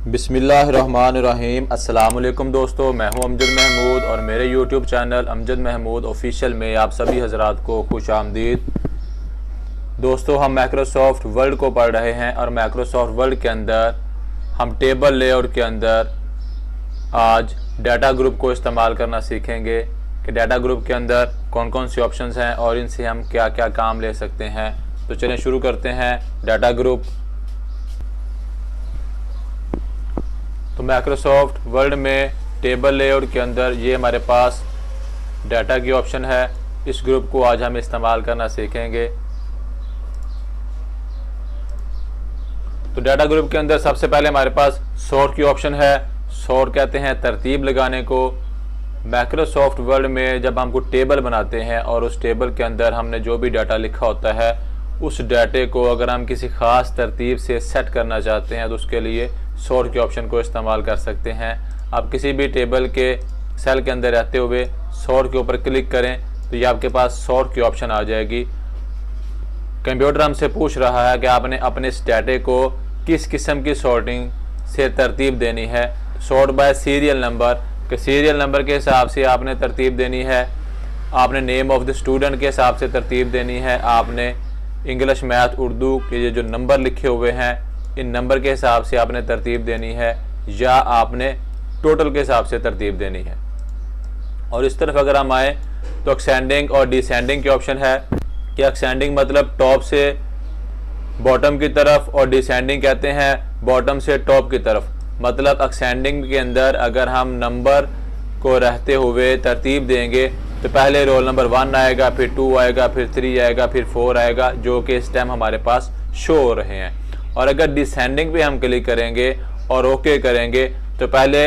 बिस्मिल्लाहिर्रहमानिर्रहीम। अस्सलामुअलैकुम दोस्तों, मैं हूं अमजद महमूद और मेरे YouTube channel Amjad Mahmood official में आप सभी हजरात को खुश आमदीद। दोस्तों, हम माइक्रोसॉफ्ट वर्ड को पढ़ रहे हैं और माइक्रोसॉफ्ट वर्ड के अंदर हम टेबल लेआउट के अंदर आज डाटा ग्रुप को इस्तेमाल करना सीखेंगे कि डाटा ग्रुप के अंदर कौन कौन सी ऑप्शंस हैं और इनसे हम क्या क्या काम ले सकते हैं। तो चलें शुरू करते हैं। Data group. तो माइक्रोसॉफ्ट वर्ड में टेबल लेआउट के अंदर ये हमारे पास डाटा की ऑप्शन है। इस ग्रुप को आज हम इस्तेमाल करना सीखेंगे। तो डाटा ग्रुप के अंदर सबसे पहले हमारे पास सॉर्ट की ऑप्शन है। सॉर्ट कहते हैं तरतीब लगाने को। माइक्रोसॉफ्ट वर्ड में जब हम कोई टेबल बनाते हैं और उस टेबल के अंदर हमने जो भी डाटा लिखा होता है उस डाटे को अगर हम किसी ख़ास तरतीब से सेट करना चाहते हैं तो उसके लिए सॉर्ट के ऑप्शन को इस्तेमाल कर सकते हैं। आप किसी भी टेबल के सेल के अंदर रहते हुए सॉर्ट के ऊपर क्लिक करें तो ये आपके पास सॉर्ट की ऑप्शन आ जाएगी। कंप्यूटर हमसे पूछ रहा है कि आपने अपने इस डाटे को किस किस्म की सॉर्टिंग से तरतीब देनी है। सॉर्ट बाय सीरियल नंबर के सीरियल नंबर के हिसाब से आपने तरतीब देनी है। आपने नेम ऑफ द स्टूडेंट के हिसाब से तरतीब देनी है। आपने इंग्लिश, मैथ, उर्दू के ये जो नंबर लिखे हुए हैं इन नंबर के हिसाब से आपने तरतीब देनी है या आपने टोटल के हिसाब से तरतीब देनी है। और इस तरफ अगर हम आए तो एक्सेंडिंग और डिसेंडिंग की ऑप्शन है कि एक्सेंडिंग मतलब टॉप से बॉटम की तरफ और डिसेंडिंग कहते हैं बॉटम से टॉप की तरफ। मतलब एक्सेंडिंग के अंदर अगर हम नंबर को रहते हुए तरतीब देंगे तो पहले रोल नंबर 1 आएगा, फिर 2 आएगा, फिर 3 आएगा, फिर 4 आएगा, जो कि इस टाइम हमारे पास शो हो रहे हैं। और अगर डिसेंडिंग पे हम क्लिक करेंगे और ओके करेंगे तो पहले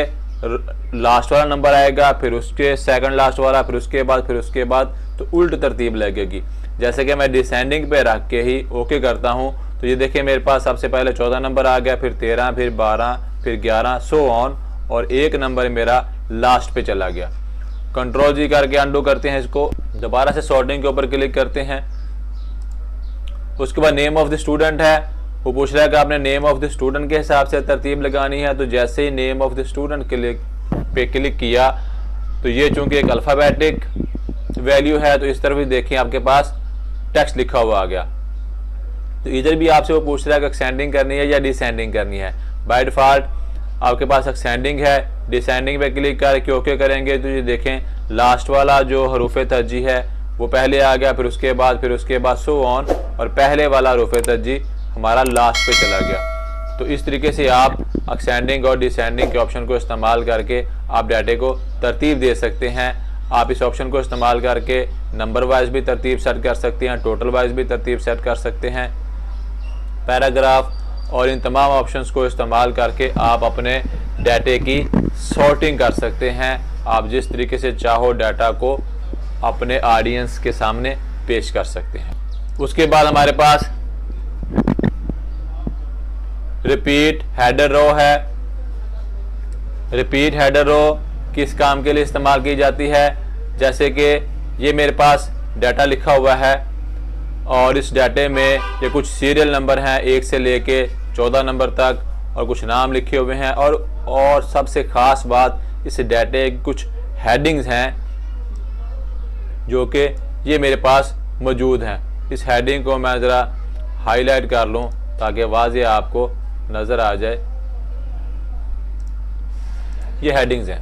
लास्ट वाला नंबर आएगा, फिर उसके सेकंड लास्ट वाला, फिर उसके बाद तो उल्ट तरतीब लगेगी। जैसे कि मैं डिसेंडिंग पे रख के ही ओके करता हूँ तो ये देखिए मेरे पास सबसे पहले 14 नंबर आ गया, फिर 13, फिर 12, फिर 11, सो ऑन, और एक नंबर मेरा लास्ट पे चला गया। कंट्रोल जी करके अंडू करते हैं इसको। दोबारा से सॉर्टिंग के ऊपर क्लिक करते हैं। उसके बाद नेम ऑफ द स्टूडेंट है। वो पूछ रहा है कि आपने नेम ऑफ द स्टूडेंट के हिसाब से तरतीब लगानी है। तो जैसे ही नेम ऑफ द स्टूडेंट पे क्लिक किया तो ये चूंकि एक अल्फ़ाबेटिक वैल्यू है तो इस तरफ भी देखिए आपके पास टेक्स्ट लिखा हुआ आ गया। तो इधर भी आपसे वो पूछ रहा है कि एक्सेंडिंग करनी है या डिसेंडिंग करनी है। बाय डिफ़ॉल्ट आपके पास एक्सेंडिंग है। डिसेंडिंग पे क्लिक करके ओके करेंगे तो ये देखें लास्ट वाला जो हरूफ तरजीह है वो पहले आ गया, फिर उसके बाद सो ऑन, और पहले वाला हरूफ तरजीह हमारा लास्ट पे चला गया। तो इस तरीके से आप एक्सेंडिंग और डिसेंडिंग के ऑप्शन को इस्तेमाल करके आप डाटे को तरतीब दे सकते हैं। आप इस ऑप्शन को इस्तेमाल करके नंबर वाइज भी तरतीब सेट कर सकते हैं, टोटल वाइज भी तरतीब सेट कर सकते हैं, पैराग्राफ, और इन तमाम ऑप्शंस को इस्तेमाल करके आप अपने डाटे की सॉर्टिंग कर सकते हैं। आप जिस तरीके से चाहो डाटा को अपने ऑडियंस के सामने पेश कर सकते हैं। उसके बाद हमारे पास रिपीट हेडर रो है। रिपीट हेडर रो किस काम के लिए इस्तेमाल की जाती है? जैसे कि ये मेरे पास डाटा लिखा हुआ है और इस डाटे में ये कुछ सीरियल नंबर हैं 1 से लेके 14 नंबर तक, और कुछ नाम लिखे हुए हैं, और सबसे ख़ास बात इस डाटे की कुछ हेडिंग्स हैं जो कि ये मेरे पास मौजूद हैं। इस हेडिंग को मैं ज़रा हाईलाइट कर लूँ ताकि वाज़ेह आपको नज़र आ जाए। ये हेडिंग्स हैं।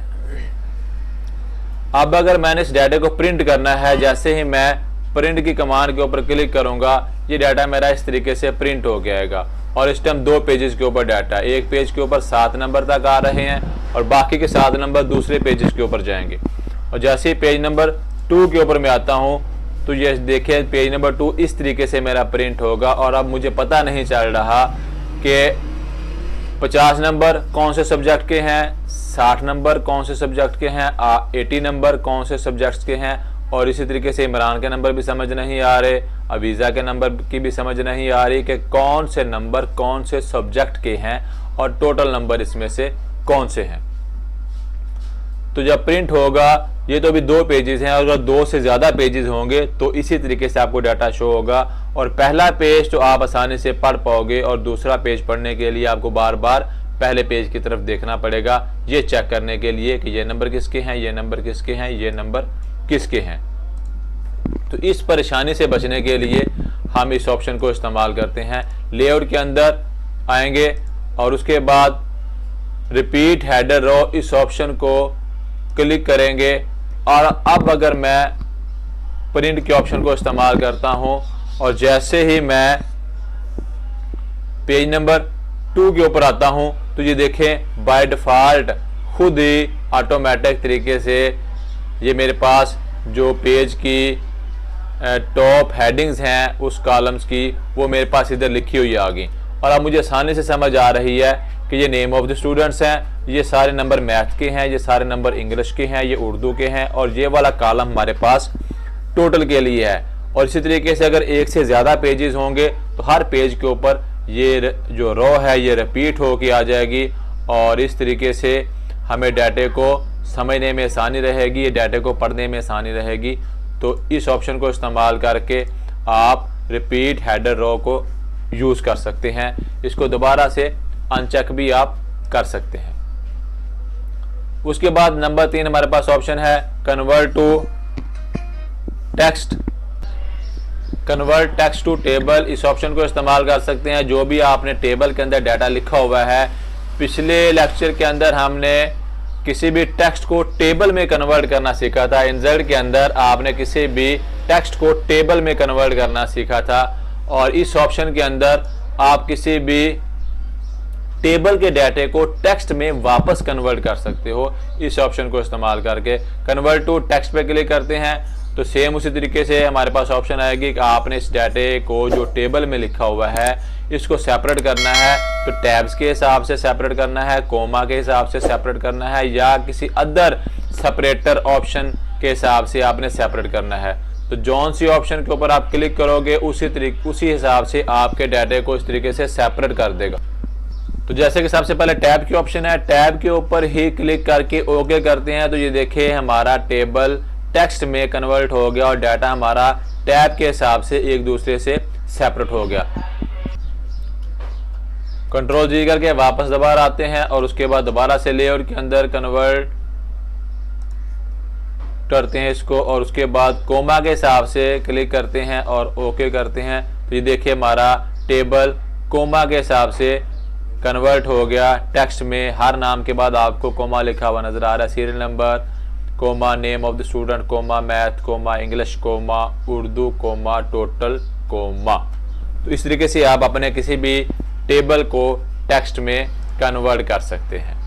अब अगर मैंने इस डाटे को प्रिंट करना है, जैसे ही मैं प्रिंट की कमांड के ऊपर क्लिक करूंगा ये डाटा मेरा इस तरीके से प्रिंट हो जाएगा। और इस टाइम 2 पेजेस के ऊपर डाटा, एक पेज के ऊपर 7 नंबर तक आ रहे हैं और बाकी के 7 नंबर दूसरे पेजेस के ऊपर जाएंगे। और जैसे ही पेज नंबर 2 के ऊपर मैं आता हूं तो ये देखें पेज नंबर 2 इस तरीके से मेरा प्रिंट होगा। और अब मुझे पता नहीं चल रहा कि 50 नंबर कौन से सब्जेक्ट के हैं, 60 नंबर कौन से सब्जेक्ट के हैं, 80 नंबर कौन से सब्जेक्ट्स के हैं, और इसी तरीके से इमरान के नंबर भी समझ नहीं आ रहे, अवीज़ा के नंबर की भी समझ नहीं आ रही कि कौन से नंबर कौन से सब्जेक्ट के हैं और टोटल नंबर इसमें से कौन से हैं। तो जब प्रिंट होगा ये तो अभी 2 पेजेस हैं, अगर 2 से ज़्यादा पेजेस होंगे तो इसी तरीके से आपको डाटा शो होगा। और पहला पेज तो आप आसानी से पढ़ पाओगे और दूसरा पेज पढ़ने के लिए आपको बार बार पहले पेज की तरफ देखना पड़ेगा ये चेक करने के लिए कि ये नंबर किसके हैं, ये नंबर किसके हैं, ये नंबर किसके हैं। तो इस परेशानी से बचने के लिए हम इस ऑप्शन को इस्तेमाल करते हैं। लेआउट के अंदर आएंगे और उसके बाद रिपीट हेडर रो, इस ऑप्शन को क्लिक करेंगे। और अब अगर मैं प्रिंट के ऑप्शन को इस्तेमाल करता हूं और जैसे ही मैं पेज नंबर 2 के ऊपर आता हूं तो ये देखें बाय डिफ़ॉल्ट खुद ही ऑटोमेटिक तरीके से ये मेरे पास जो पेज की टॉप हेडिंग्स हैं उस कॉलम्स की वो मेरे पास इधर लिखी हुई आ गई। और अब मुझे आसानी से समझ आ रही है कि ये नेम ऑफ द स्टूडेंट्स हैं, ये सारे नंबर मैथ के हैं, ये सारे नंबर इंग्लिश के हैं, ये उर्दू के हैं, और ये वाला कॉलम हमारे पास टोटल के लिए है। और इसी तरीके से अगर एक से ज़्यादा पेजेस होंगे तो हर पेज के ऊपर ये जो रो है ये रिपीट होके आ जाएगी और इस तरीके से हमें डाटे को समझने में आसानी रहेगी, ये डाटे को पढ़ने में आसानी रहेगी। तो इस ऑप्शन को इस्तेमाल करके आप रिपीट हेडर रो को यूज़ कर सकते हैं। इसको दोबारा से अनचेक भी आप कर सकते हैं। उसके बाद नंबर 3 हमारे पास ऑप्शन है convert to text. Convert text to table, इस ऑप्शन को इस्तेमाल कर सकते हैं। जो भी आपने टेबल के अंदर डाटा लिखा हुआ है, पिछले लेक्चर के अंदर हमने किसी भी टेक्स्ट को टेबल में कन्वर्ट करना सीखा था। इंसर्ट के अंदर आपने किसी भी टेक्स्ट को टेबल में कन्वर्ट करना सीखा था और इस ऑप्शन के अंदर आप किसी भी टेबल के डाटे को टेक्स्ट में वापस कन्वर्ट कर सकते हो इस ऑप्शन को इस्तेमाल करके। कन्वर्ट टू टेक्स्ट पे क्लिक करते हैं तो सेम उसी तरीके से हमारे पास ऑप्शन आएगी कि आपने इस डाटे को जो टेबल में लिखा हुआ है इसको सेपरेट करना है, तो टैब्स के हिसाब से सेपरेट करना है, कोमा के हिसाब से सेपरेट करना है, या किसी अदर सेपरेटर ऑप्शन के हिसाब से आपने सेपरेट करना है। तो जौन सी ऑप्शन के ऊपर आप क्लिक करोगे उसी हिसाब से आपके डाटे को इस तरीके से सेपरेट कर देगा। तो जैसे कि सबसे पहले टैब की ऑप्शन है, टैब के ऊपर ही क्लिक करके ओके करते हैं तो ये देखिए हमारा टेबल टेक्स्ट में कन्वर्ट हो गया और डाटा हमारा टैब के हिसाब से एक दूसरे से सेपरेट हो गया। कंट्रोल जी करके वापस दोबारा आते हैं और उसके बाद दोबारा से लेआउट के अंदर कन्वर्ट करते हैं इसको और उसके बाद कोमा के हिसाब से क्लिक करते हैं और ओके करते हैं। तो ये देखिए हमारा टेबल कोमा के हिसाब से कन्वर्ट हो गया टेक्स्ट में। हर नाम के बाद आपको कोमा लिखा हुआ नजर आ रहा है, serial number comma, name of the student comma, math comma, English comma, Urdu comma, total comma. तो इस तरीके से आप अपने किसी भी टेबल को टेक्स्ट में कन्वर्ट कर सकते हैं।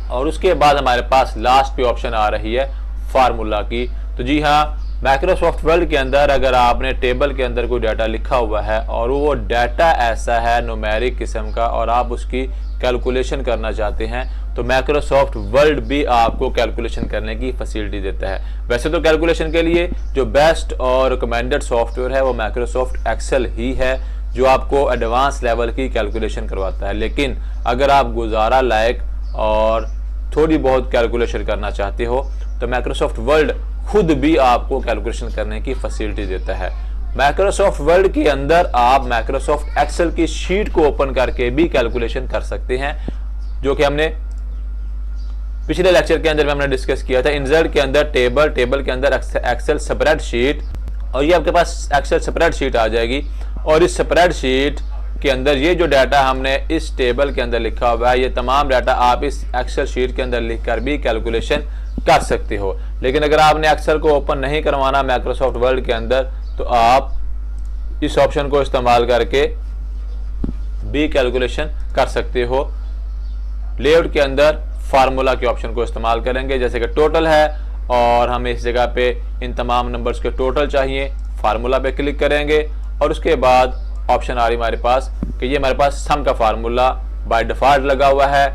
और उसके बाद हमारे पास लास्ट पे ऑप्शन आ रही है फार्मूला की। तो जी हाँ, माइक्रोसॉफ्ट वर्ड के अंदर अगर आपने टेबल के अंदर कोई डाटा लिखा हुआ है और वो डाटा ऐसा है न्यूमेरिक किस्म का और आप उसकी कैलकुलेशन करना चाहते हैं तो माइक्रोसॉफ्ट वर्ड भी आपको कैलकुलेशन करने की फैसिलिटी देता है। वैसे तो कैलकुलेशन के लिए जो बेस्ट और रिकमेंडेड सॉफ्टवेयर है वो माइक्रोसॉफ्ट एक्सेल ही है जो आपको एडवांस लेवल की कैलकुलेशन करवाता है। लेकिन अगर आप गुजारा लायक और थोड़ी बहुत कैलकुलेशन करना चाहते हो तो माइक्रोसॉफ्ट वर्ड खुद भी आपको कैलकुलेशन करने की फैसिलिटी देता है। माइक्रोसॉफ्ट वर्ड के अंदर आप माइक्रोसॉफ्ट एक्सेल की शीट को ओपन करके भी कैलकुलेशन कर सकते हैं, जो कि हमने पिछले लेक्चर के अंदर में हमने डिस्कस किया था। इंसर्ट के अंदर टेबल, टेबल के अंदर एक्सेल स्प्रेडशीट, और ये आपके पास एक्सेल स्प्रेडशीट आ जाएगी और इस स्प्रेडशीट के अंदर ये जो डाटा हमने इस टेबल के अंदर लिखा हुआ है ये तमाम डाटा आप इस एक्सेल शीट के अंदर लिखकर भी कैलकुलेशन कर सकते हो। लेकिन अगर आपने एक्सेल को ओपन नहीं करवाना माइक्रोसॉफ्ट वर्ड के अंदर तो आप इस ऑप्शन को इस्तेमाल करके भी कैलकुलेशन कर सकते हो। लेआउट के अंदर फार्मूला के ऑप्शन को इस्तेमाल करेंगे, जैसे कि टोटल है और हमें इस जगह पे इन तमाम नंबर्स के टोटल चाहिए, फार्मूला पे क्लिक करेंगे और उसके बाद ऑप्शन आ रही हमारे पास कि ये हमारे पास सम का फार्मूला बाय डिफॉल्ट लगा हुआ है।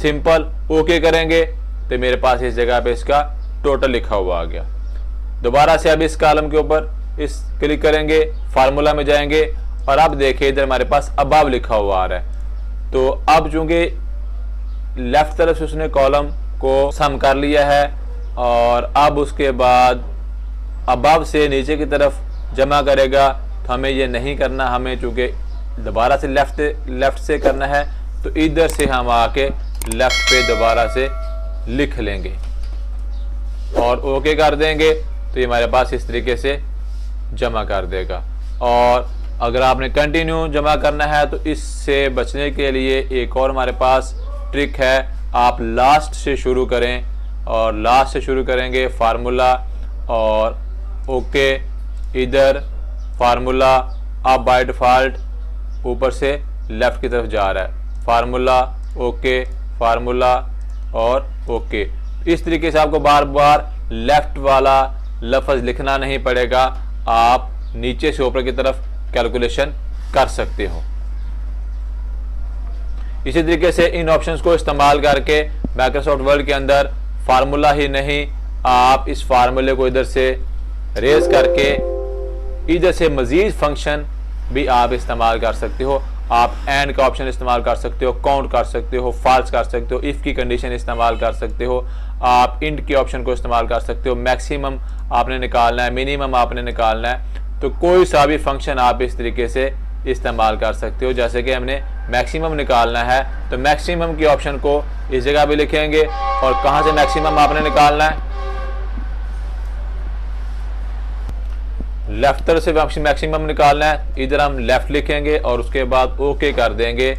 सिंपल ओके करेंगे तो मेरे पास इस जगह पे इसका टोटल लिखा हुआ आ गया। दोबारा से अब इस कॉलम के ऊपर इस क्लिक करेंगे, फार्मूला में जाएंगे और अब देखिए इधर हमारे पास अबव लिखा हुआ आ रहा है। तो अब चूंकि लेफ्ट तरफ से उसने कॉलम को सम कर लिया है और अब उसके बाद अबव से नीचे की तरफ जमा करेगा तो हमें ये नहीं करना, हमें चूंकि दोबारा से लेफ्ट से करना है तो इधर से हम आके लेफ्ट पे दोबारा से लिख लेंगे और ओके कर देंगे, तो ये हमारे पास इस तरीके से जमा कर देगा। और अगर आपने कंटिन्यू जमा करना है तो इससे बचने के लिए एक और हमारे पास ट्रिक है, आप लास्ट से शुरू करें और लास्ट से शुरू करेंगे फार्मूला और ओके, इधर फार्मूला अब बाय डिफ़ॉल्ट ऊपर से लेफ़्ट की तरफ जा रहा है, फार्मूला ओके, फार्मूला और ओके। इस तरीके से आपको बार बार लेफ़्ट वाला लफ्ज़ लिखना नहीं पड़ेगा, आप नीचे से ऊपर की तरफ कैलकुलेशन कर सकते हो। इसी तरीके से इन ऑप्शंस को इस्तेमाल करके माइक्रोसॉफ्ट वर्ड के अंदर फार्मूला ही नहीं, आप इस फार्मूले को इधर से रेज करके इधर से मजीद फंक्शन भी आप इस्तेमाल कर सकते हो। आप एंड का ऑप्शन इस्तेमाल कर सकते हो, काउंट कर सकते हो, फॉल्स कर सकते हो, इफ़ की कंडीशन इस्तेमाल कर सकते हो, आप इंट के ऑप्शन को इस्तेमाल कर सकते हो, मैक्सिमम आपने निकालना है, मिनिमम आपने निकालना है, तो कोई सा भी फंक्शन आप इस तरीके से इस्तेमाल कर सकते हो। जैसे कि हमने मैक्सिमम निकालना है तो मैक्सिमम की ऑप्शन को इस जगह भी लिखेंगे और कहाँ से मैक्सिमम आपने निकालना है, लेफ्ट तरफ से मैक्सिमम निकालना है, इधर हम लेफ्ट लिखेंगे और उसके बाद ओके कर देंगे।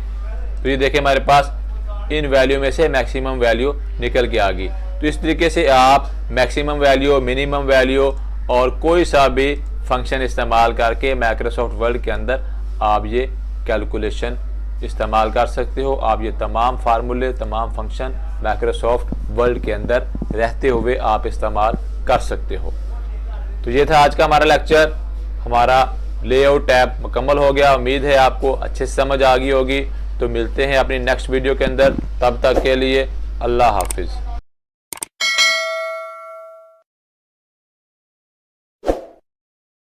तो ये देखिए हमारे पास इन वैल्यू में से मैक्सिमम वैल्यू निकल के आ गई। तो इस तरीके से आप मैक्सिमम वैल्यू, मिनिमम वैल्यू और कोई सा भी फंक्शन इस्तेमाल करके माइक्रोसॉफ्ट वर्ड के अंदर आप ये कैलकुलेशन इस्तेमाल कर सकते हो। आप ये तमाम फार्मूले, तमाम फंक्शन माइक्रोसॉफ्ट वर्ड के अंदर रहते हुए आप इस्तेमाल कर सकते हो। तो ये था आज का हमारा लेक्चर, हमारा लेआउट टैब मुकम्मल हो गया। उम्मीद है आपको अच्छे से समझ आ गई होगी। तो मिलते हैं अपनी नेक्स्ट वीडियो के अंदर, तब तक के लिए अल्लाह हाफिज़।